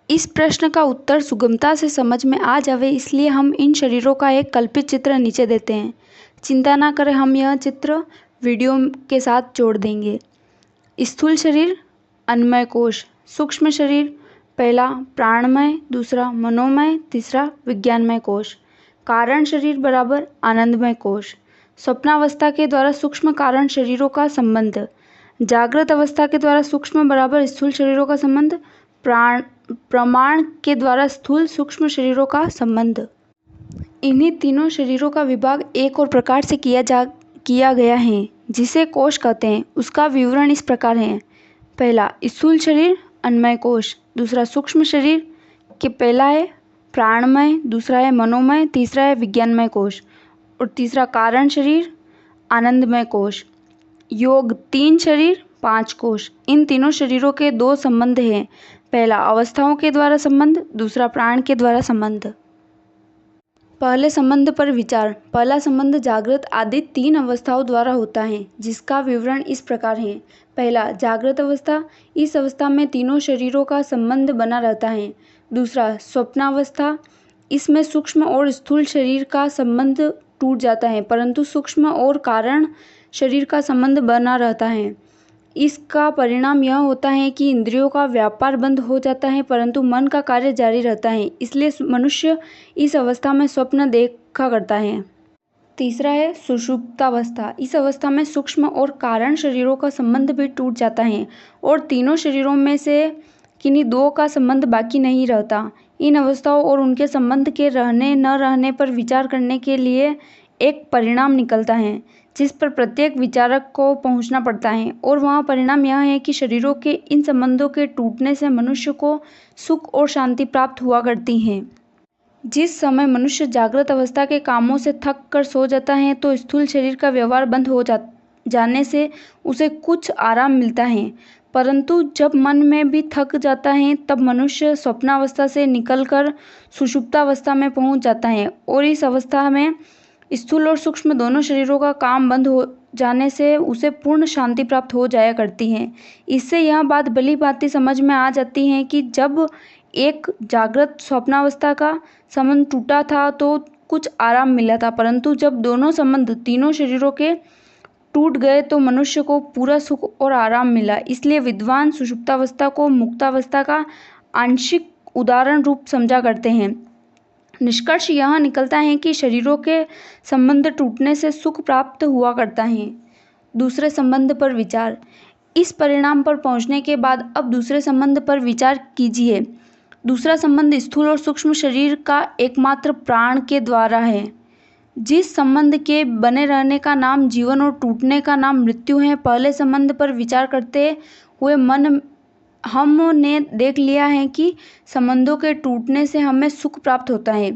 इस प्रश्न का उत्तर सुगमता से समझ में आ जावे इसलिए हम इन शरीरों का एक कल्पित चित्र नीचे देते हैं। चिंता ना करें, हम यह चित्र वीडियो के साथ जोड़ देंगे। स्थूल शरीर अन्नमय कोश, सूक्ष्म शरीर पहला प्राणमय, दूसरा मनोमय, तीसरा विज्ञानमय कोश। कारण शरीर बराबर आनंदमय कोश। स्वप्नावस्था के द्वारा सूक्ष्म कारण शरीरों का संबंध, जागृत अवस्था के द्वारा सूक्ष्म बराबर स्थूल शरीरों का संबंध, प्रमाण के द्वारा स्थूल सूक्ष्म शरीरों का संबंध। इन्हीं तीनों शरीरों का विभाग एक और प्रकार से किया गया है जिसे कोश कहते हैं। उसका विवरण इस प्रकार है। पहला स्थूल शरीर अन्नमय कोश, दूसरा सूक्ष्म शरीर के पहला है प्राणमय, दूसरा है मनोमय, तीसरा है विज्ञानमय कोश और तीसरा कारण शरीर आनंदमय कोश। योग 3 शरीर 5 कोश। इन तीनों शरीरों के 2 संबंध हैं। पहला अवस्थाओं के द्वारा संबंध, दूसरा प्राण के द्वारा संबंध। पहले संबंध पर विचार। पहला संबंध जागृत आदि 3 अवस्थाओं द्वारा होता है जिसका विवरण इस प्रकार है। पहला जागृत अवस्था, इस अवस्था में तीनों शरीरों का संबंध बना रहता है। दूसरा स्वप्नावस्था, इसमें सूक्ष्म और स्थूल शरीर का संबंध टूट जाता है परंतु सूक्ष्म और कारण शरीर का संबंध बना रहता है। इसका परिणाम यह होता है कि इंद्रियों का व्यापार बंद हो जाता है परंतु मन का कार्य जारी रहता है, इसलिए मनुष्य इस अवस्था में स्वप्न देखा करता है। तीसरा है सुषुप्तावस्था। इस अवस्था में सूक्ष्म और कारण शरीरों का संबंध भी टूट जाता है और तीनों शरीरों में से किन्हीं 2 का संबंध बाकी नहीं रहता। इन अवस्थाओं और उनके संबंध के रहने न रहने पर विचार करने के लिए एक परिणाम निकलता है जिस पर प्रत्येक विचारक को पहुंचना पड़ता है और वह परिणाम यह है कि शरीरों के इन संबंधों के टूटने से मनुष्य को सुख और शांति प्राप्त हुआ करती है। जिस समय मनुष्य जागृत अवस्था के कामों से थक कर सो जाता है तो स्थूल शरीर का व्यवहार बंद हो जाने से उसे कुछ आराम मिलता है, परंतु जब मन में भी थक जाता है तब मनुष्य स्वप्नावस्था से निकलकर सुषुप्तावस्था में पहुंच जाता है और इस अवस्था में स्थूल और सूक्ष्म दोनों शरीरों का काम बंद हो जाने से उसे पूर्ण शांति प्राप्त हो जाया करती है। इससे यह बात भली भांति समझ में आ जाती है कि जब एक जागृत स्वप्नावस्था का संबंध टूटा था तो कुछ आराम मिला था, परंतु जब दोनों संबंध तीनों शरीरों के टूट गए तो मनुष्य को पूरा सुख और आराम मिला। इसलिए विद्वान सुषुप्तावस्था को मुक्तावस्था का आंशिक उदाहरण रूप समझा करते हैं। निष्कर्ष यह निकलता है कि शरीरों के संबंध टूटने से सुख प्राप्त हुआ करता है। दूसरे संबंध पर विचार। इस परिणाम पर पहुंचने के बाद अब दूसरे संबंध पर विचार कीजिए। दूसरा संबंध स्थूल और सूक्ष्म शरीर का एकमात्र प्राण के द्वारा है। जिस संबंध के बने रहने का नाम जीवन और टूटने का नाम मृत्यु है, पहले संबंध पर विचार करते हुए हमने देख लिया है कि संबंधों के टूटने से हमें सुख प्राप्त होता है।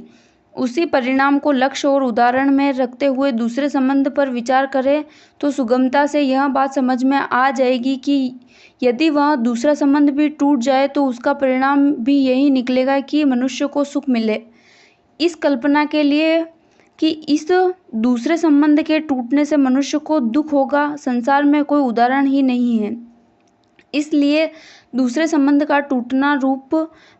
उसी परिणाम को लक्ष्य और उदाहरण में रखते हुए दूसरे संबंध पर विचार करें तो सुगमता से यह बात समझ में आ जाएगी कि यदि वह दूसरा संबंध भी टूट जाए तो उसका परिणाम भी यही निकलेगा कि मनुष्य को सुख मिले। इस कल्पना के लिए कि इस दूसरे संबंध के टूटने से मनुष्य को दुख होगा, संसार में कोई उदाहरण ही नहीं है। इसलिए दूसरे संबंध का टूटना रूप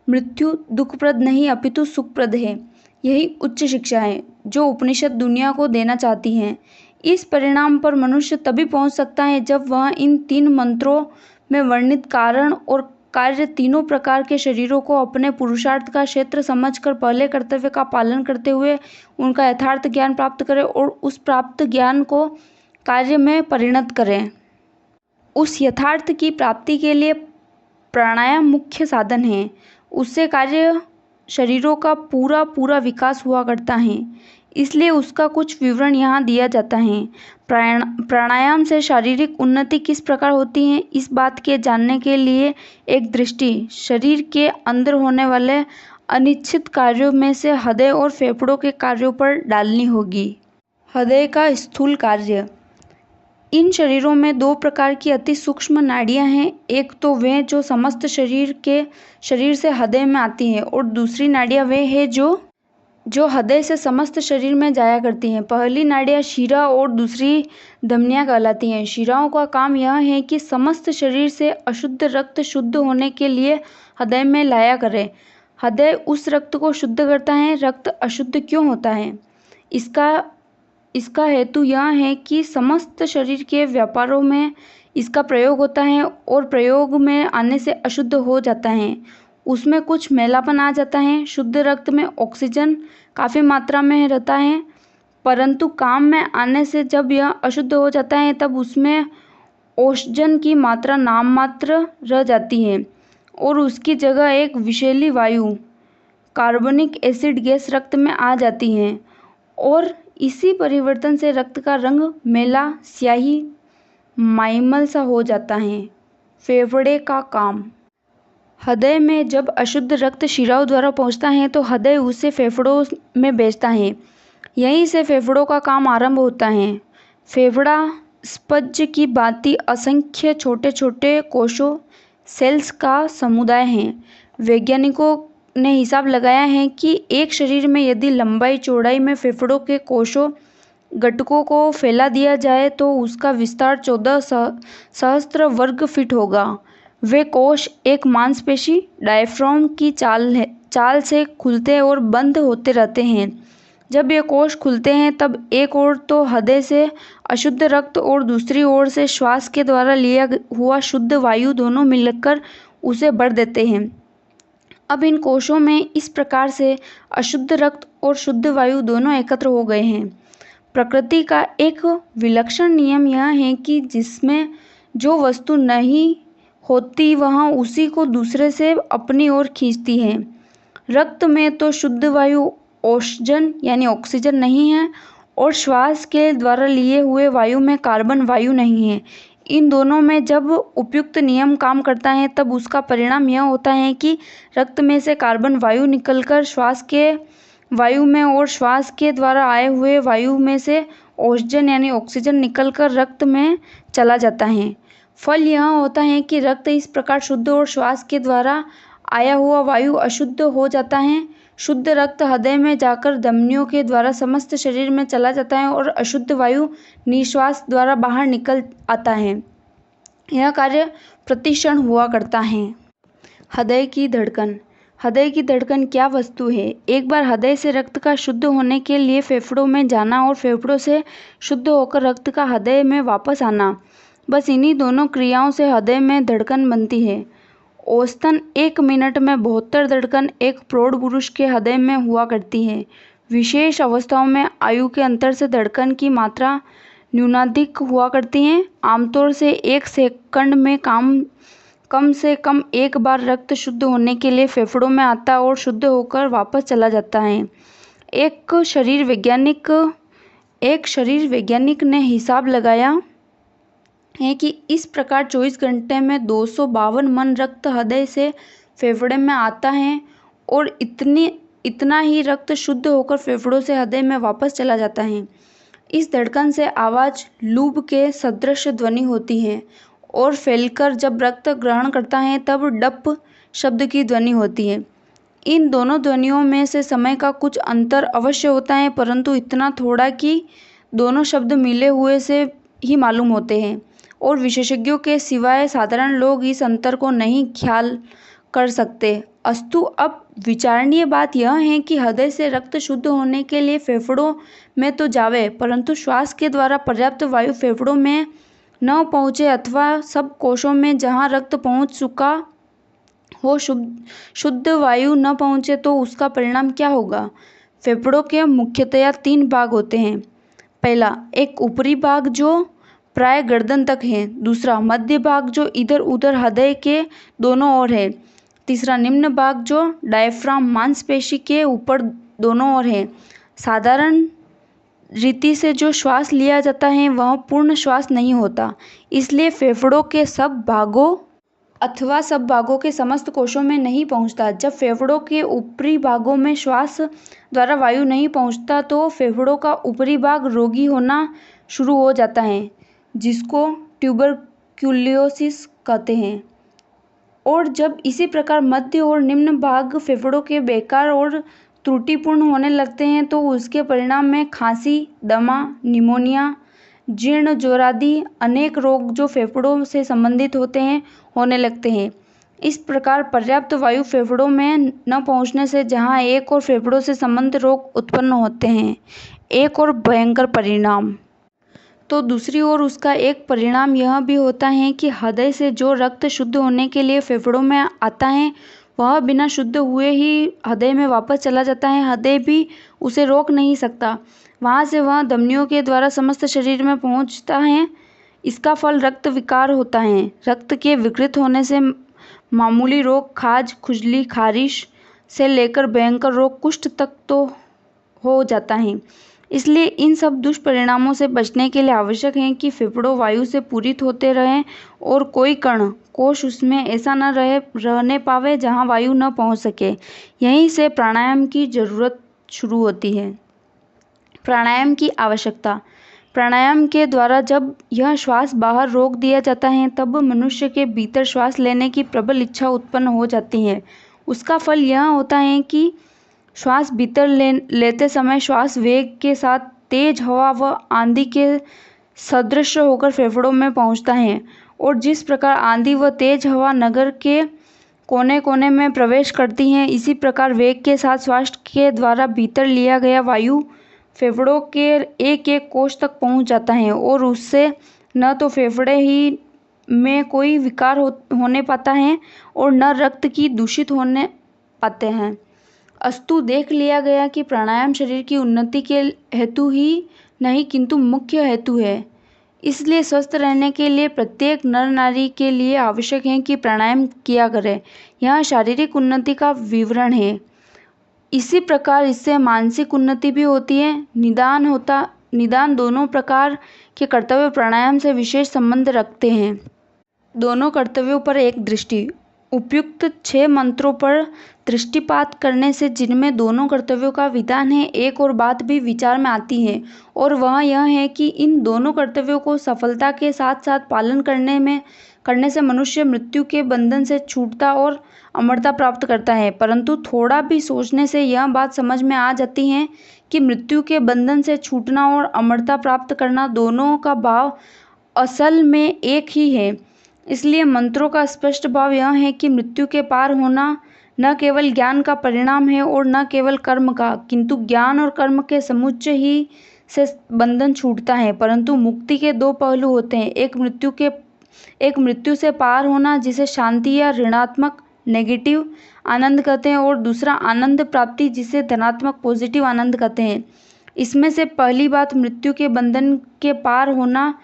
मृत्यु दुखप्रद नहीं अपितु सुखप्रद है। यही उच्च शिक्षा है जो उपनिषद दुनिया को देना चाहती है। इस परिणाम पर मनुष्य तभी पहुंच सकता है जब वह इन 3 मंत्रों में वर्णित कारण और कार्य तीनों प्रकार के शरीरों को अपने पुरुषार्थ का क्षेत्र समझकर पहले कर्तव्य का पालन करते हुए उनका यथार्थ ज्ञान प्राप्त करे और उस प्राप्त ज्ञान को कार्य में परिणत करें। उस यथार्थ की प्राप्ति के लिए प्राणायाम मुख्य साधन है। उससे कार्य शरीरों का पूरा विकास हुआ करता है, इसलिए उसका कुछ विवरण यहाँ दिया जाता है। प्राणायाम से शारीरिक उन्नति किस प्रकार होती है, इस बात के जानने के लिए एक दृष्टि शरीर के अंदर होने वाले अनिश्चित कार्यों में से हृदय और फेफड़ों के कार्यों पर डालनी होगी। हृदय का स्थूल कार्य। इन शरीरों में 2 प्रकार की अति सूक्ष्म नाड़ियां हैं। एक तो वे जो समस्त शरीर से हृदय में आती हैं और दूसरी नाड़ियां वे है जो जो हृदय से समस्त शरीर में जाया करती हैं। पहली नाड़ियाँ शिरा और दूसरी धमनियाँ कहलाती हैं। शिराओं का काम यह है कि समस्त शरीर से अशुद्ध रक्त शुद्ध होने के लिए हृदय में लाया करें। हृदय उस रक्त को शुद्ध करता है। रक्त अशुद्ध क्यों होता है? इसका हेतु यह है कि समस्त शरीर के व्यापारों में इसका प्रयोग होता है और प्रयोग में आने से अशुद्ध हो जाता है। उसमें कुछ मैलापन आ जाता है। शुद्ध रक्त में ऑक्सीजन काफ़ी मात्रा में रहता है, परंतु काम में आने से जब यह अशुद्ध हो जाता है तब उसमें ऑक्सीजन की मात्रा नाम मात्र रह जाती है और उसकी जगह एक विषैली वायु कार्बनिक एसिड गैस रक्त में आ जाती है और इसी परिवर्तन से रक्त का रंग मैला स्याही माइमल सा हो जाता है। फेफड़े का काम। हृदय में जब अशुद्ध रक्त शिराओं द्वारा पहुंचता है तो हृदय उसे फेफड़ों में भेजता है। यहीं से फेफड़ों का काम आरंभ होता है। फेफड़ा स्पंज की भांति असंख्य छोटे छोटे कोशों सेल्स का समुदाय है। वैज्ञानिकों ने हिसाब लगाया है कि एक शरीर में यदि लंबाई चौड़ाई में फेफड़ों के कोशों घटकों को फैला दिया जाए तो उसका विस्तार 14 सहस्त्र वर्ग फीट होगा। वे कोश एक मांसपेशी डायफ्राम की चाल से खुलते और बंद होते रहते हैं। जब ये कोश खुलते हैं तब एक ओर तो हृदय से अशुद्ध रक्त और दूसरी ओर से श्वास के द्वारा लिया हुआ शुद्ध वायु दोनों मिलकर उसे भर देते हैं। अब इन कोशों में इस प्रकार से अशुद्ध रक्त और शुद्ध वायु दोनों एकत्र हो गए हैं। प्रकृति का एक विलक्षण नियम यह है कि जिसमें जो वस्तु नहीं होती वह उसी को दूसरे से अपनी ओर खींचती है। रक्त में तो शुद्ध वायु ऑक्सीजन यानी ऑक्सीजन नहीं है और श्वास के द्वारा लिए हुए वायु में कार्बन वायु नहीं है। इन दोनों में जब उपयुक्त नियम काम करता है तब उसका परिणाम यह होता है कि रक्त में से कार्बन वायु निकलकर श्वास के वायु में और श्वास के द्वारा आए हुए वायु में से ऑक्सीजन यानी ऑक्सीजन निकलकर रक्त में चला जाता है। फल यह होता है कि रक्त इस प्रकार शुद्ध और श्वास के द्वारा आया हुआ वायु अशुद्ध हो जाता है। शुद्ध रक्त हृदय में जाकर धमनियों के द्वारा समस्त शरीर में चला जाता है और अशुद्ध वायु निश्वास द्वारा बाहर निकल आता है। यह कार्य प्रतिक्षण हुआ करता है। हृदय की धड़कन। हृदय की धड़कन क्या वस्तु है? एक बार हृदय से रक्त का शुद्ध होने के लिए फेफड़ों में जाना और फेफड़ों से शुद्ध होकर रक्त का हृदय में वापस आना, बस इन्हीं दोनों क्रियाओं से हृदय में धड़कन बनती है। औसतन 1 मिनट में 72 धड़कन एक प्रौढ़ पुरुष के हृदय में हुआ करती है। विशेष अवस्थाओं में आयु के अंतर से धड़कन की मात्रा न्यूनाधिक हुआ करती है। आमतौर से 1 सेकंड में कम से कम एक बार रक्त शुद्ध होने के लिए फेफड़ों में आता और शुद्ध होकर वापस चला जाता है। एक शरीर वैज्ञानिक ने हिसाब लगाया है कि इस प्रकार 24 घंटे में 252 मन रक्त हृदय से फेफड़े में आता है और इतना ही रक्त शुद्ध होकर फेफड़ों से हृदय में वापस चला जाता है। इस धड़कन से आवाज़ लूप के सदृश ध्वनि होती है और फैलकर जब रक्त ग्रहण करता है तब डप शब्द की ध्वनि होती है। इन दोनों ध्वनियों में से समय का कुछ अंतर अवश्य होता है, परंतु इतना थोड़ा कि दोनों शब्द मिले हुए से ही मालूम होते हैं और विशेषज्ञों के सिवाय साधारण लोग इस अंतर को नहीं ख्याल कर सकते। अस्तु अब विचारणीय बात यह है कि हृदय से रक्त शुद्ध होने के लिए फेफड़ों में तो जावे, परंतु श्वास के द्वारा पर्याप्त वायु फेफड़ों में न पहुँचे अथवा सब कोशों में जहाँ रक्त पहुँच चुका हो शुद्ध वायु न पहुँचे तो उसका परिणाम क्या होगा? फेफड़ों के मुख्यतया 3 भाग होते हैं। पहला, एक ऊपरी भाग जो प्राय गर्दन तक है। दूसरा, मध्य भाग जो इधर उधर हृदय के दोनों ओर है। तीसरा, निम्न भाग जो डायफ्राम मांसपेशी के ऊपर दोनों ओर है। साधारण रीति से जो श्वास लिया जाता है वह पूर्ण श्वास नहीं होता, इसलिए फेफड़ों के सब भागों अथवा सब भागों के समस्त कोशों में नहीं पहुंचता। जब फेफड़ों के ऊपरी भागों में श्वास द्वारा वायु नहीं पहुंचता तो फेफड़ों का ऊपरी भाग रोगी होना शुरू हो जाता है, जिसको ट्यूबरक्यूलोसिस कहते हैं। और जब इसी प्रकार मध्य और निम्न भाग फेफड़ों के बेकार और त्रुटिपूर्ण होने लगते हैं तो उसके परिणाम में खांसी, दमा, निमोनिया, जीर्ण ज्वर आदि अनेक रोग जो फेफड़ों से संबंधित होते हैं होने लगते हैं। इस प्रकार पर्याप्त वायु फेफड़ों में न पहुंचने से जहां एक और फेफड़ों से संबंधित रोग उत्पन्न होते हैं, एक और भयंकर परिणाम, तो दूसरी ओर उसका एक परिणाम यह भी होता है कि हृदय से जो रक्त शुद्ध होने के लिए फेफड़ों में आता है वह बिना शुद्ध हुए ही हृदय में वापस चला जाता है। हृदय भी उसे रोक नहीं सकता, वहाँ से वह धमनियों के द्वारा समस्त शरीर में पहुँचता है। इसका फल रक्त विकार होता है। रक्त के विकृत होने से मामूली रोग, खाज, खुजली, खारिश से लेकर भयंकर रोग कुष्ठ तक तो हो जाता है। इसलिए इन सब दुष्परिणामों से बचने के लिए आवश्यक है कि फेफड़ों वायु से पूरित होते रहें और कोई कण, कोश उसमें ऐसा न रहने पावे जहां वायु न पहुंच सके। यहीं से प्राणायाम की जरूरत शुरू होती है। प्राणायाम की आवश्यकता। प्राणायाम के द्वारा जब यह श्वास बाहर रोक दिया जाता है तब मनुष्य के भीतर श्वास लेने की प्रबल इच्छा उत्पन्न हो जाती है। उसका फल यह होता है कि श्वास भीतर लेते समय श्वास वेग के साथ तेज हवा व आंधी के सदृश होकर फेफड़ों में पहुंचता है, और जिस प्रकार आंधी व तेज हवा नगर के कोने कोने में प्रवेश करती हैं, इसी प्रकार वेग के साथ श्वास के द्वारा भीतर लिया गया वायु फेफड़ों के एक एक कोश तक पहुंच जाता है, और उससे न तो फेफड़े ही में कोई विकार होने पाता है और न रक्त की दूषित होने पाते हैं। अस्तु देख लिया गया कि प्राणायाम शरीर की उन्नति के हेतु ही नहीं किंतु मुख्य हेतु है। इसलिए स्वस्थ रहने के लिए प्रत्येक नर नारी के लिए आवश्यक है कि प्राणायाम किया करे। यह शारीरिक उन्नति का विवरण है। इसी प्रकार इससे मानसिक उन्नति भी होती है। निदान दोनों प्रकार के कर्तव्य प्राणायाम से विशेष संबंध रखते हैं। दोनों कर्तव्यों पर एक दृष्टि। उपयुक्त 6 मंत्रों पर दृष्टिपात करने से जिनमें दोनों कर्तव्यों का विधान है, एक और बात भी विचार में आती है, और वह यह है कि इन दोनों कर्तव्यों को सफलता के साथ साथ पालन करने से मनुष्य मृत्यु के बंधन से छूटता और अमरता प्राप्त करता है। परंतु थोड़ा भी सोचने से यह बात समझ में आ जाती है कि मृत्यु के बंधन से छूटना और अमरता प्राप्त करना दोनों का भाव असल में एक ही है। इसलिए मंत्रों का स्पष्ट भाव यह है कि मृत्यु के पार होना न केवल ज्ञान का परिणाम है और न केवल कर्म का, किंतु ज्ञान और कर्म के समुच्चय ही से बंधन छूटता है। परंतु मुक्ति के 2 पहलू होते हैं, एक मृत्यु से पार होना जिसे शांति या ऋणात्मक नेगेटिव आनंद कहते हैं, और दूसरा आनंद प्राप्ति जिसे धनात्मक पॉजिटिव आनंद कहते हैं। इसमें से पहली बात मृत्यु के बंधन के पार होना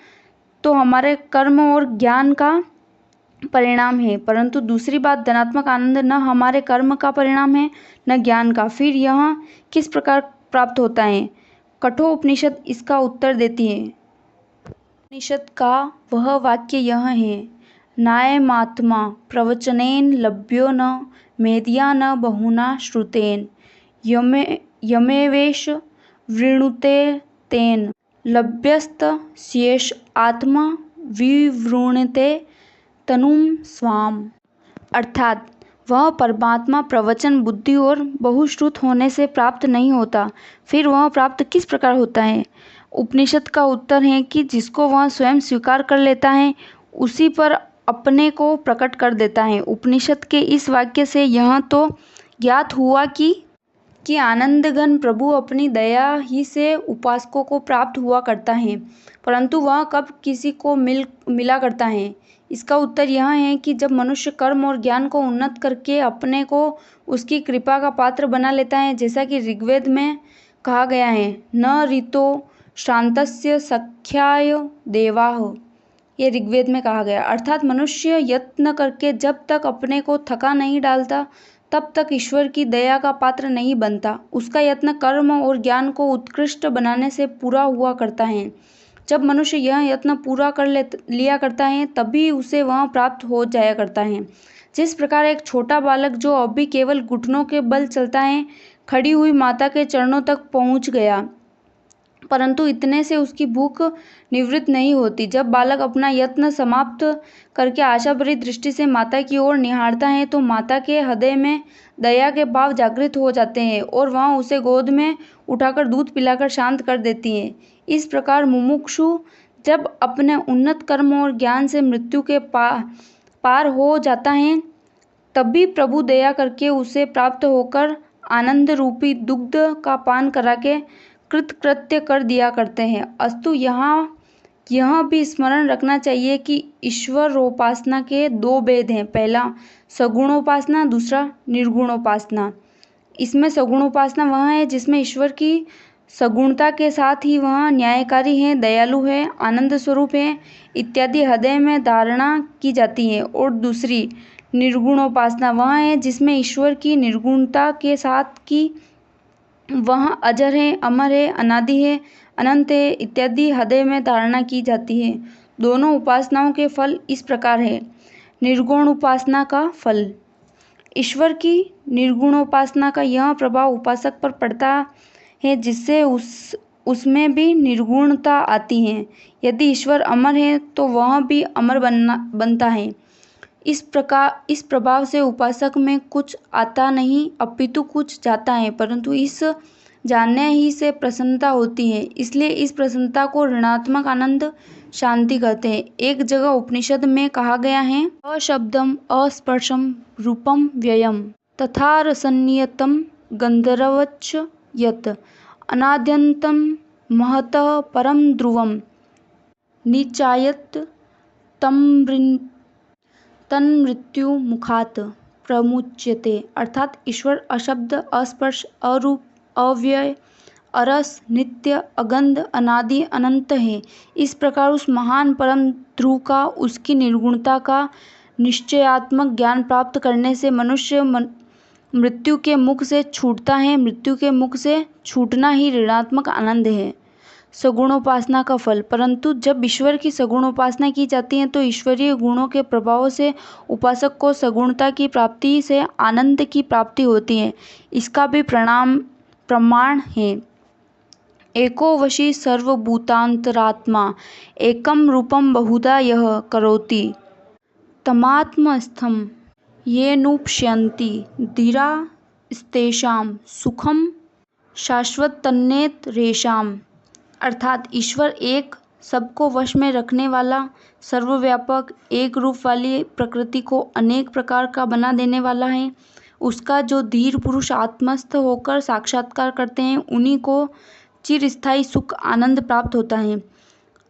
तो हमारे कर्म और ज्ञान का परिणाम है, परंतु दूसरी बात धनात्मक आनंद न हमारे कर्म का परिणाम है न ज्ञान का। फिर यह किस प्रकार प्राप्त होता है? कठोपनिषद इसका उत्तर देती है। उपनिषद का वह वाक्य यह है, नायमात्मा प्रवचनेन लभ्यो न मेधिया न बहुना श्रुतेन यमेवेश वृणुते तेन लभ्यस्त शेष आत्मा विवृणते तनुम स्वाम। अर्थात वह परमात्मा प्रवचन, बुद्धि और बहुश्रुत होने से प्राप्त नहीं होता। फिर वह प्राप्त किस प्रकार होता है? उपनिषद का उत्तर है कि जिसको वह स्वयं स्वीकार कर लेता है उसी पर अपने को प्रकट कर देता है। उपनिषद के इस वाक्य से यह तो ज्ञात हुआ कि आनंद घन प्रभु अपनी दया ही से उपासकों को प्राप्त हुआ करता है, परंतु वह कब किसी को मिला करता है? इसका उत्तर यह है कि जब मनुष्य कर्म और ज्ञान को उन्नत करके अपने को उसकी कृपा का पात्र बना लेता है, जैसा कि ऋग्वेद में कहा गया है, न ऋतो श्रान्तस्य सख्याय देवाः, ये ऋग्वेद में कहा गया। अर्थात मनुष्य यत्न करके जब तक अपने को थका नहीं डालता तब तक ईश्वर की दया का पात्र नहीं बनता। उसका यत्न कर्म और ज्ञान को उत्कृष्ट बनाने से पूरा हुआ करता है। जब मनुष्य यह यत्न पूरा कर लिया करता है तभी उसे वह प्राप्त हो जाया करता है। जिस प्रकार एक छोटा बालक जो अभी केवल घुटनों के बल चलता है, खड़ी हुई माता के चरणों तक पहुंच गया, परंतु इतने से उसकी भूख निवृत्त नहीं होती। जब बालक अपना यत्न समाप्त करके आशा भरी दृष्टि से माता की ओर निहारता है तो माता के हृदय में दया के भाव जागृत हो जाते हैं और वह उसे गोद में उठाकर दूध पिलाकर शांत कर देती है। इस प्रकार मुमुक्षु जब अपने उन्नत कर्म और ज्ञान से मृत्यु के पार हो जाता है, तभी प्रभु दया करके उसे प्राप्त होकर आनंद रूपी दुग्ध का पान करा के कृतकृत्य कर दिया करते हैं। अस्तु यहाँ यह भी स्मरण रखना चाहिए कि ईश्वरोपासना के दो भेद हैं। पहला सगुणोपासना, दूसरा निर्गुणोपासना। इसमें सगुणोपासना वह है जिसमें ईश्वर की सगुणता के साथ ही वह न्यायकारी है, दयालु है, आनंद स्वरूप है इत्यादि हृदय में धारणा की जाती है। और दूसरी निर्गुणोपासना वह है जिसमें ईश्वर की निर्गुणता के साथ कि वह अजर है, अमर है, अनादि है, अनंत है इत्यादि हृदय में धारणा की जाती है। दोनों उपासनाओं के फल इस प्रकार है। निर्गुण उपासना का फल। ईश्वर की निर्गुणोपासना का यह प्रभाव उपासक पर पड़ता है जिससे उसमें भी निर्गुणता आती है। यदि ईश्वर अमर है तो वह भी अमर बनता है। इस प्रभाव से उपासक में कुछ आता नहीं अपितु कुछ जाता है, परंतु इस जानने ही से प्रसन्नता होती है। इसलिए इस प्रसन्नता को ऋणात्मक आनंद शांति कहते हैं। एक जगह उपनिषद में कहा गया है, अशब्दम अस्पर्शम रूपम व्ययम तथा रसनियतम गंधर्वच्च यत् अनाद्यंतम महतः परम ध्रुवम निचायत तन्मृत्यु मुखात प्रमुच्यते। अर्थात ईश्वर अशब्द, अस्पर्श, अरूप, अव्यय, अरस, नित्य, अगंध, अनादि, अनंत है। इस प्रकार उस महान परम ध्रुव का, उसकी निर्गुणता का निश्चयात्मक ज्ञान प्राप्त करने से मनुष्य मृत्यु के मुख से छूटता है। मृत्यु के मुख से छूटना ही ऋणात्मक आनंद है। सगुणोपासना का फल। परंतु जब ईश्वर की सगुणोपासना की जाती है तो ईश्वरीय गुणों के प्रभाव से उपासक को सगुणता की प्राप्ति से आनंद की प्राप्ति होती है। इसका भी प्रमाण है। एको वशी सर्वभूतांतरात्मा एकम रूपम बहुधा यह करोति तमात्मस्थम येनुप्स्यन्ति धीरा स्तेषां सुखम शाश्वतन्नेतरेषाम्। अर्थात ईश्वर एक, सबको वश में रखने वाला, सर्वव्यापक, एक रूप वाली प्रकृति को अनेक प्रकार का बना देने वाला है। उसका जो धीर पुरुष आत्मस्थ होकर साक्षात्कार करते हैं उन्हीं को चिरस्थायी सुख आनंद प्राप्त होता है,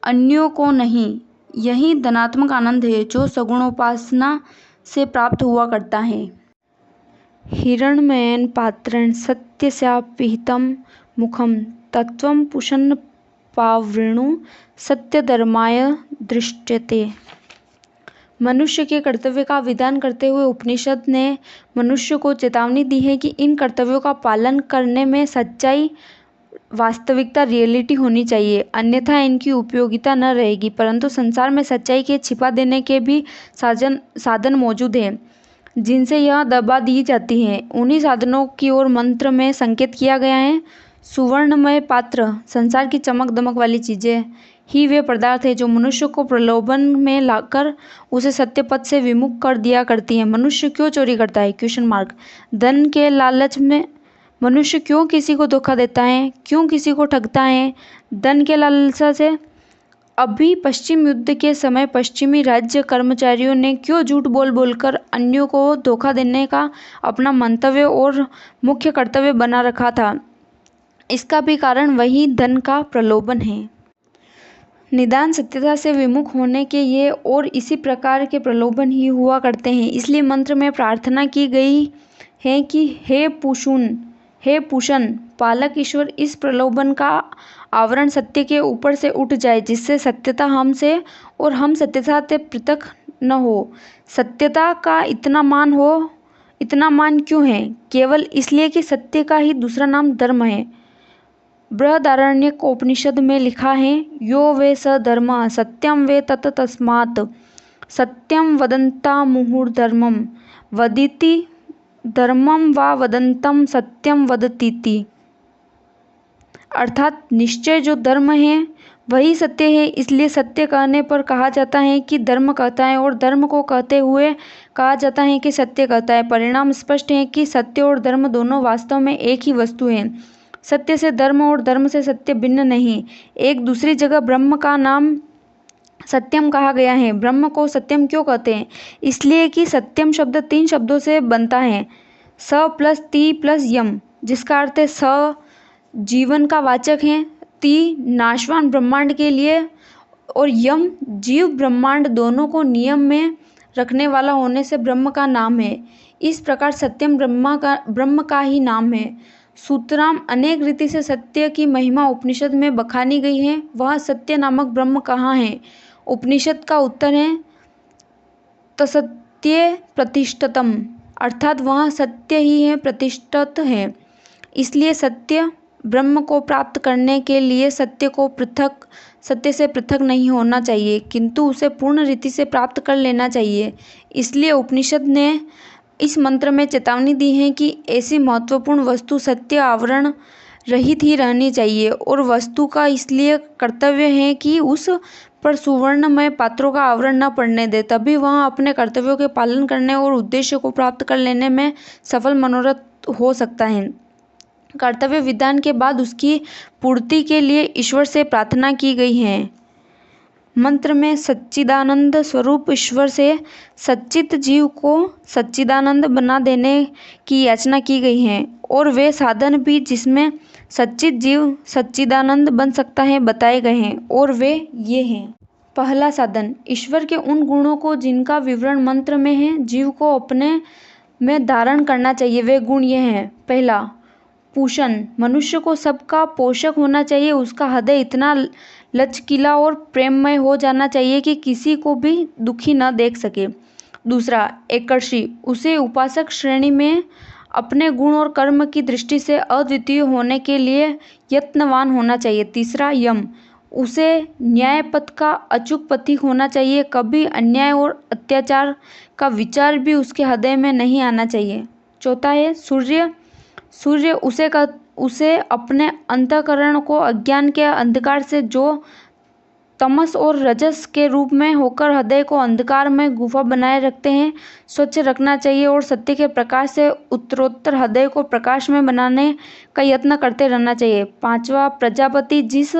अन्यों को नहीं। यही धनात्मक आनंद है जो सगुणोपासना से प्राप्त हुआ करता है। हिरण्मयेन पात्रेण सत्यस्यापिहितं मुखं तत्त्वं पुष्ण पावृणु सत्यधर्माय दृष्टते। मनुष्य के कर्तव्य का विधान करते हुए उपनिषद ने मनुष्य को चेतावनी दी है कि इन कर्तव्यों का पालन करने में सच्चाई, वास्तविकता, रियलिटी होनी चाहिए, अन्यथा इनकी उपयोगिता न रहेगी। परंतु संसार में सच्चाई के छिपा देने के भी साधन मौजूद हैं जिनसे यह दबा दी जाती है। उन्हीं साधनों की ओर मंत्र में संकेत किया गया है। सुवर्णमय पात्र, संसार की चमक दमक वाली चीजें ही वे पदार्थ है जो मनुष्य को प्रलोभन में लाकर उसे सत्य पथ से विमुख कर दिया करती है। मनुष्य क्यों चोरी करता है? Question mark. धन के लालच में मनुष्य क्यों किसी को धोखा देता है? क्यों किसी को ठगता है? धन के लालसा से। अभी पश्चिम युद्ध के समय पश्चिमी राज्य कर्मचारियों ने क्यों झूठ बोलकर अन्यों को धोखा देने का अपना मंतव्य और मुख्य कर्तव्य बना रखा था? इसका भी कारण वही धन का प्रलोभन है। निदान सत्यता से विमुख होने के ये और इसी प्रकार के प्रलोभन ही हुआ करते हैं। इसलिए मंत्र में प्रार्थना की गई है कि हे पूषण पालक ईश्वर, इस प्रलोभन का आवरण सत्य के ऊपर से उठ जाए जिससे सत्यता हमसे और हम सत्यता से पृथक न हो। सत्यता का इतना मान क्यों है? केवल इसलिए कि सत्य का ही दूसरा नाम धर्म है। बृहदारण्यक उपनिषद में लिखा है, यो वे स धर्मः सत्यम वे तत् तस्मात् सत्यम वदन्ता मुहुर्धर्मं वदिति धर्मं वा वदन्तं सत्यम वदतीति। अर्थात निश्चय जो धर्म है वही सत्य है। इसलिए सत्य कहने पर कहा जाता है कि धर्म कहता है और धर्म को कहते हुए कहा जाता है कि सत्य कहता है। परिणाम स्पष्ट है कि सत्य और धर्म दोनों वास्तव में एक ही वस्तु हैं। सत्य से धर्म और धर्म से सत्य भिन्न नहीं। एक दूसरी जगह ब्रह्म का नाम सत्यम कहा गया है। ब्रह्म को सत्यम क्यों कहते हैं? इसलिए कि सत्यम शब्द 3 शब्दों से बनता है, स प्लस ती प्लस यम, जिसका अर्थ है स जीवन का वाचक है, ती नाशवान ब्रह्मांड के लिए और यम जीव ब्रह्मांड दोनों को नियम में रखने वाला होने से ब्रह्म का नाम है। इस प्रकार सत्यम ब्रह्म का ही नाम है। सूत्राम अनेक रीति से सत्य की महिमा उपनिषद में बखानी गई है। वह सत्य नामक ब्रह्म कहाँ है? उपनिषद का उत्तर है तसत्य प्रतिष्ठतम, अर्थात वह सत्य ही है, प्रतिष्ठित है। इसलिए सत्य ब्रह्म को प्राप्त करने के लिए सत्य से पृथक नहीं होना चाहिए, किंतु उसे पूर्ण रीति से प्राप्त कर लेना चाहिए। इसलिए उपनिषद ने इस मंत्र में चेतावनी दी है कि ऐसी महत्वपूर्ण वस्तु सत्य आवरण रहित ही रहनी चाहिए और वस्तु का इसलिए कर्तव्य है कि उस पर सुवर्णमय पात्रों का आवरण न पड़ने दे, तभी वह अपने कर्तव्यों के पालन करने और उद्देश्य को प्राप्त कर लेने में सफल मनोरथ हो सकता है। कर्तव्य विधान के बाद उसकी पूर्ति के लिए ईश्वर से प्रार्थना की गई है। मंत्र में सच्चिदानंद स्वरूप ईश्वर से सच्चित जीव को सच्चिदानंद बना देने की याचना की गई है और वे साधन भी जिसमें सच्चित जीव सच्चिदानंद बन सकता है बताए गए हैं और वे ये हैं। पहला साधन, ईश्वर के उन गुणों को जिनका विवरण मंत्र में है जीव को अपने में धारण करना चाहिए। वे गुण ये हैं। पहला, पूषण, मनुष्य को सबका पोषक होना चाहिए। उसका हृदय इतना लचकीला और प्रेममय हो जाना चाहिए कि किसी को भी दुखी न देख सके। दूसरा, एकर्षी, उसे उपासक श्रेणी में अपने गुण और कर्म की दृष्टि से अद्वितीय होने के लिए यत्नवान होना चाहिए। तीसरा, यम, उसे न्याय पथ का अचूक पथिक होना चाहिए। कभी अन्याय और अत्याचार का विचार भी उसके हृदय में नहीं आना चाहिए। चौथा है सूर्य, उसे अपने अंतःकरण को अज्ञान के अंधकार से जो तमस और रजस के रूप में होकर हृदय को अंधकार में गुफा बनाए रखते हैं, स्वच्छ रखना चाहिए और सत्य के प्रकाश से उत्तरोत्तर हृदय को प्रकाश में बनाने का यत्न करते रहना चाहिए। पांचवा, प्रजापति, जिस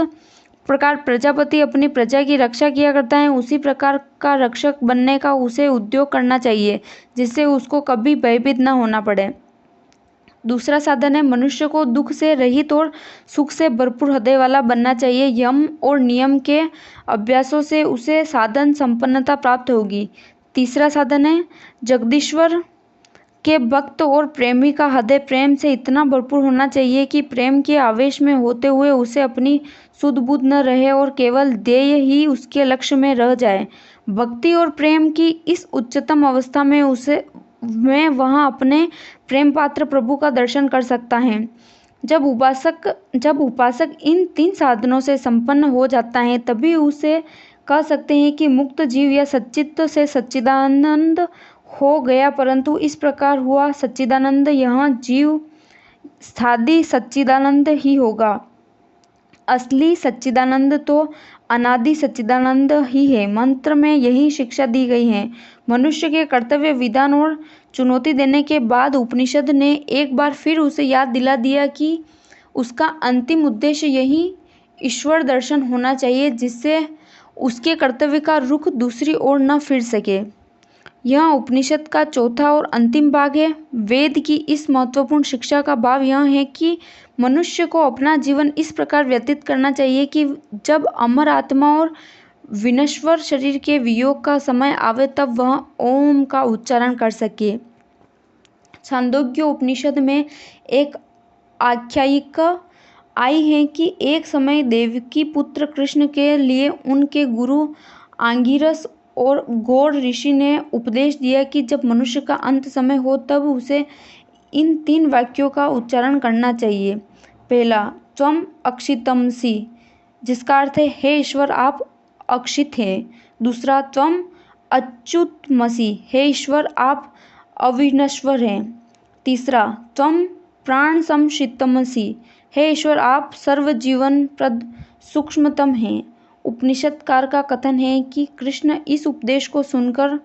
प्रकार प्रजापति अपनी प्रजा की रक्षा किया करता है उसी प्रकार का रक्षक बनने का उसे उद्योग करना चाहिए, जिससे उसको कभी भयभीत न होना पड़े। दूसरा साधन है, मनुष्य को दुख से रहित और सुख से भरपूर हृदय वाला बनना चाहिए। यम और नियम के अभ्यासों से उसे साधन संपन्नता प्राप्त होगी। तीसरा साधन है, जगदीश्वर के भक्त और प्रेमी का हृदय प्रेम से इतना भरपूर होना चाहिए कि प्रेम के आवेश में होते हुए उसे अपनी सुध बुध न रहे और केवल ध्येय ही उसके लक्ष्य में रह जाए। भक्ति और प्रेम की इस उच्चतम अवस्था में वह अपने प्रेम पात्र प्रभु का दर्शन कर सकता है। जब उपासक इन 3 साधनों से संपन्न हो जाता है तभी उसे कह सकते हैं कि मुक्त जीव या सच्चित से सच्चिदानंद हो गया। परंतु इस प्रकार हुआ सच्चिदानंद यह जीव साधी सच्चिदानंद ही होगा। असली सच्चिदानंद तो अनादि सच्चिदानंद ही है। मंत्र में यही शिक्षा दी गई है। मनुष्य के कर्तव्य विधान और चुनौती देने के बाद उपनिषद ने एक बार फिर उसे याद दिला दिया कि उसका अंतिम उद्देश्य यही ईश्वर दर्शन होना चाहिए, जिससे उसके कर्तव्य का रुख दूसरी ओर न फिर सके। यह उपनिषद का चौथा और अंतिम भाग है। वेद की इस महत्वपूर्ण शिक्षा का भाव यह है कि मनुष्य को अपना जीवन इस प्रकार व्यतीत करना चाहिए कि जब अमर आत्मा और विनश्वर शरीर के वियोग का समय आवे तब वह ओम का उच्चारण कर सके। छांदोग्य उपनिषद में एक आख्यायिका आई है कि एक समय देवकी पुत्र कृष्ण के लिए उनके गुरु आंगिरस और गौड़ ऋषि ने उपदेश दिया कि जब मनुष्य का अंत समय हो तब उसे इन 3 वाक्यों का उच्चारण करना चाहिए। पहला, त्वम अक्षितमसि, जिसका अर्थ है हे ईश्वर आप अक्षित हैं। दूसरा, त्वम अच्युतमसि, हे ईश्वर आप अविनश्वर हैं। तीसरा, त्वम प्राण समशीतमसि। हे ईश्वर, आप सर्वजीवन प्रद सूक्ष्मतम हैं। उपनिषदकार का कथन है कि कृष्ण इस उपदेश को सुनकर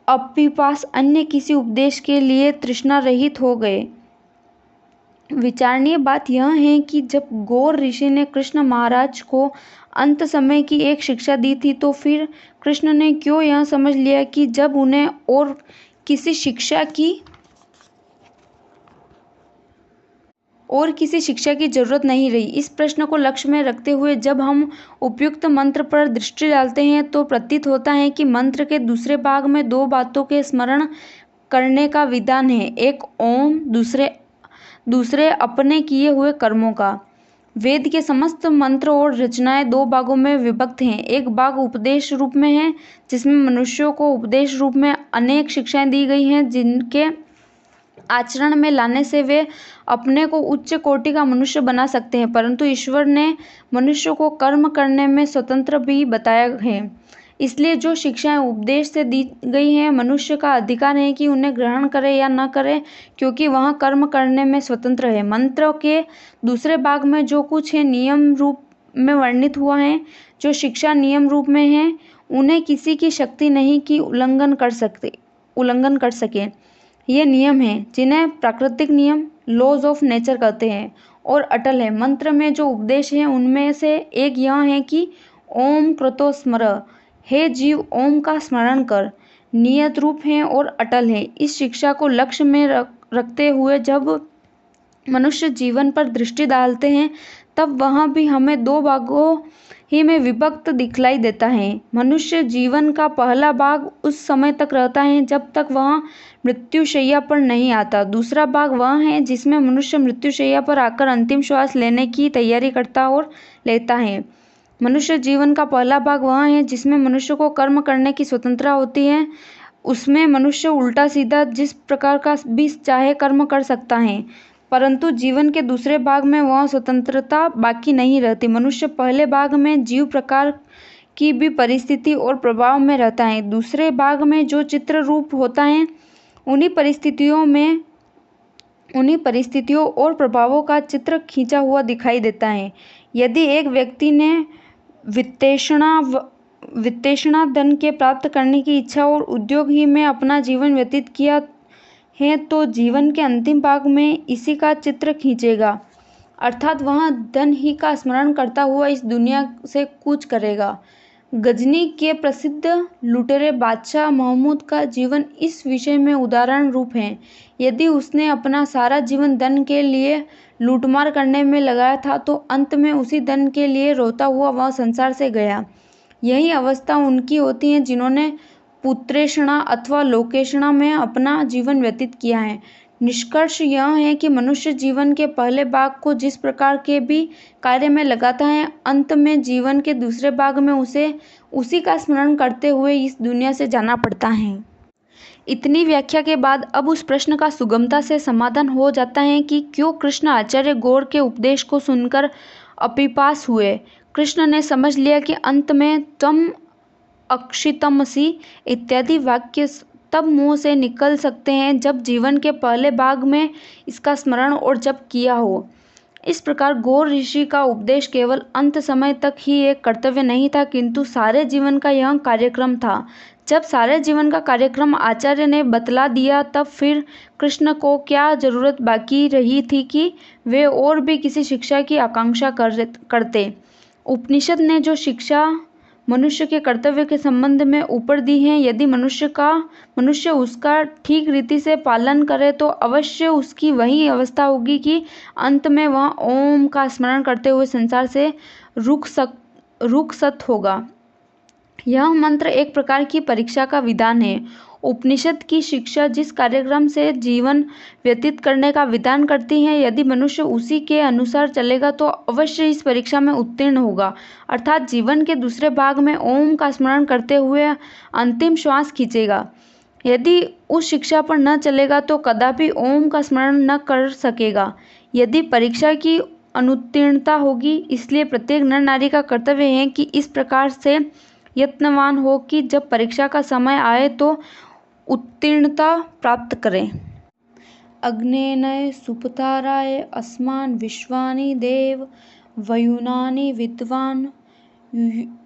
अपिपास अन्य किसी उपदेश के लिए तृष्णा रहित हो गए। विचारणीय बात यह है कि जब गौर ऋषि ने कृष्ण महाराज को अंत समय की एक शिक्षा दी थी, तो फिर कृष्ण ने क्यों यह समझ लिया कि जब उन्हें और किसी शिक्षा की जरूरत नहीं रही। इस प्रश्न को लक्ष्य में रखते हुए जब हम उपयुक्त मंत्र पर दृष्टि डालते हैं तो प्रतीत होता है कि मंत्र के दूसरे भाग में दो बातों के स्मरण करने का विधान है, एक ओम, दूसरे अपने किए हुए कर्मों का। वेद के समस्त मंत्र और रचनाएं दो भागों में विभक्त हैं। एक भाग उपदेश रूप में है, जिसमें मनुष्यों को उपदेश रूप में अनेक शिक्षाएं दी गई हैं, जिनके आचरण में लाने से वे अपने को उच्च कोटि का मनुष्य बना सकते हैं। परंतु ईश्वर ने मनुष्य को कर्म करने में स्वतंत्र भी बताया है। इसलिए जो शिक्षाएं उपदेश से दी गई हैं, मनुष्य का अधिकार है कि उन्हें ग्रहण करे या न करे, क्योंकि वह कर्म करने में स्वतंत्र है। मंत्र के दूसरे भाग में जो कुछ है नियम रूप में वर्णित हुआ है। जो शिक्षा नियम रूप में है, उन्हें किसी की शक्ति नहीं कि उल्लंघन कर सके। ये नियम हैं जिन्हें प्राकृतिक नियम, लॉज ऑफ नेचर कहते हैं, और अटल है। मंत्र में जो उपदेश है उनमें से एक यह है कि ओम क्रतो स्मर, हे जीव ओम का स्मरण कर, नियत रूप है और अटल है। इस शिक्षा को लक्ष्य में रखते हुए जब मनुष्य जीवन पर दृष्टि डालते हैं, तब वह भी हमें दो भागों ही में विभक्त दिखलाई देता है। मनुष्य जीवन का पहला भाग उस समय तक रहता है जब तक वह मृत्युशैया पर नहीं आता। दूसरा भाग वह है जिसमें मनुष्य मृत्युशैया पर आकर अंतिम श्वास लेने की तैयारी करता और लेता है। मनुष्य जीवन का पहला भाग वह है जिसमें मनुष्य को कर्म करने की स्वतंत्रता होती है। उसमें मनुष्य उल्टा सीधा जिस प्रकार का भी चाहे कर्म कर सकता है, परंतु जीवन के दूसरे भाग में वह स्वतंत्रता बाकी नहीं रहती। मनुष्य पहले भाग में जीव प्रकार की भी परिस्थिति और प्रभाव में रहता है। दूसरे भाग में जो चित्र रूप होता है, उन्हीं परिस्थितियों और प्रभावों का चित्र खींचा हुआ दिखाई देता है। यदि एक व्यक्ति ने वित्तेषणा धन के प्राप्त करने की इच्छा और उद्योग ही में अपना जीवन व्यतीत किया है, तो जीवन के अंतिम भाग में इसी का चित्र खींचेगा, अर्थात वह धन ही का स्मरण करता हुआ इस दुनिया से कूच करेगा। गजनी के प्रसिद्ध लुटेरे बादशाह महमूद का जीवन इस विषय में उदाहरण रूप है। यदि उसने अपना सारा जीवन धन के लिए लूटमार करने में लगाया था, तो अंत में उसी धन के लिए रोता हुआ वह संसार से गया। यही अवस्था उनकी होती है जिन्होंने पुत्रेषणा अथवा लोकेषणा में अपना जीवन व्यतीत किया है। निष्कर्ष यह है कि मनुष्य जीवन के पहले भाग को जिस प्रकार के भी कार्य में लगाता है, अंत में जीवन के दूसरे भाग में उसे उसी का स्मरण करते हुए इस दुनिया से जाना पड़ता है। इतनी व्याख्या के बाद अब उस प्रश्न का सुगमता से समाधान हो जाता है कि क्यों कृष्ण आचार्य गौर के उपदेश को सुनकर अपिपास हुए। कृष्ण ने समझ लिया कि अंत में त्वम अक्षितमसि इत्यादि वाक्य तब मुंह से निकल सकते हैं जब जीवन के पहले भाग में इसका स्मरण और जप किया हो। इस प्रकार गौर ऋषि का उपदेश केवल अंत समय तक ही एक कर्तव्य नहीं था, किंतु सारे जीवन का यह कार्यक्रम था। जब सारे जीवन का कार्यक्रम आचार्य ने बतला दिया, तब फिर कृष्ण को क्या जरूरत बाकी रही थी कि वे और भी किसी शिक्षा की आकांक्षा करते। उपनिषद ने जो शिक्षा मनुष्य के कर्तव्य के संबंध में ऊपर दी है, यदि मनुष्य उसका ठीक रीति से पालन करे तो अवश्य उसकी वही अवस्था होगी कि अंत में वह ओम का स्मरण करते हुए संसार से रुखसत होगा। यह मंत्र एक प्रकार की परीक्षा का विधान है। उपनिषद की शिक्षा जिस कार्यक्रम से जीवन व्यतीत करने का विधान करती है, यदि मनुष्य उसी के अनुसार चलेगा तो अवश्य इस परीक्षा में उत्तीर्ण होगा, अर्थात जीवन के दूसरे भाग में ओम का स्मरण करते हुए अंतिम श्वास खींचेगा। यदि उस शिक्षा पर न चलेगा तो कदापि ओम का स्मरण न कर सकेगा। यदि परीक्षा की अनुत्तीर्णता होगी, इसलिए प्रत्येक नर नारी का कर्तव्य है कि इस प्रकार से यत्नवान हो कि जब परीक्षा का समय आए तो उत्तीर्णता प्राप्त करें। अग्नेनय सुपताराय अस्मान् विश्वानि देव वयुनानि विद्वान्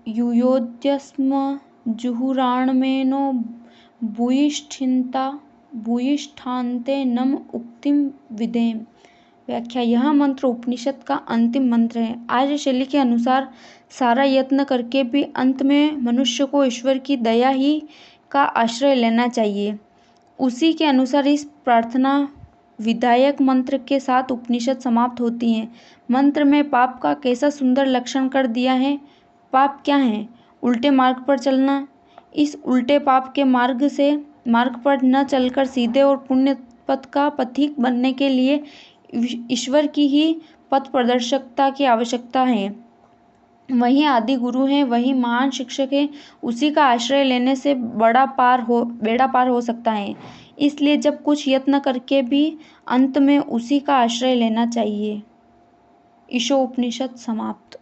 युयोध्यस्म जुहुराणमेनो भूयिष्ठान्ते नम उक्तिम विदेम। व्याख्या। यह मंत्र उपनिषद का अंतिम मंत्र है। आर्य शैली के अनुसार सारा यत्न करके भी अंत में मनुष्य को ईश्वर की दया ही का आश्रय लेना चाहिए। उसी के अनुसार इस प्रार्थना विधायक मंत्र के साथ उपनिषद समाप्त होती है। मंत्र में पाप का कैसा सुंदर लक्षण कर दिया है। पाप क्या है? उल्टे मार्ग पर चलना। इस उल्टे पाप के मार्ग पर न चलकर सीधे और पुण्य पथ का पथिक बनने के लिए ईश्वर की ही पथ प्रदर्शकता की आवश्यकता है। वही आदि गुरु हैं, वही महान शिक्षक है। उसी का आश्रय लेने से बेड़ा पार हो सकता है। इसलिए जब कुछ यत्न करके भी अंत में उसी का आश्रय लेना चाहिए। ईशोपनिषद समाप्त।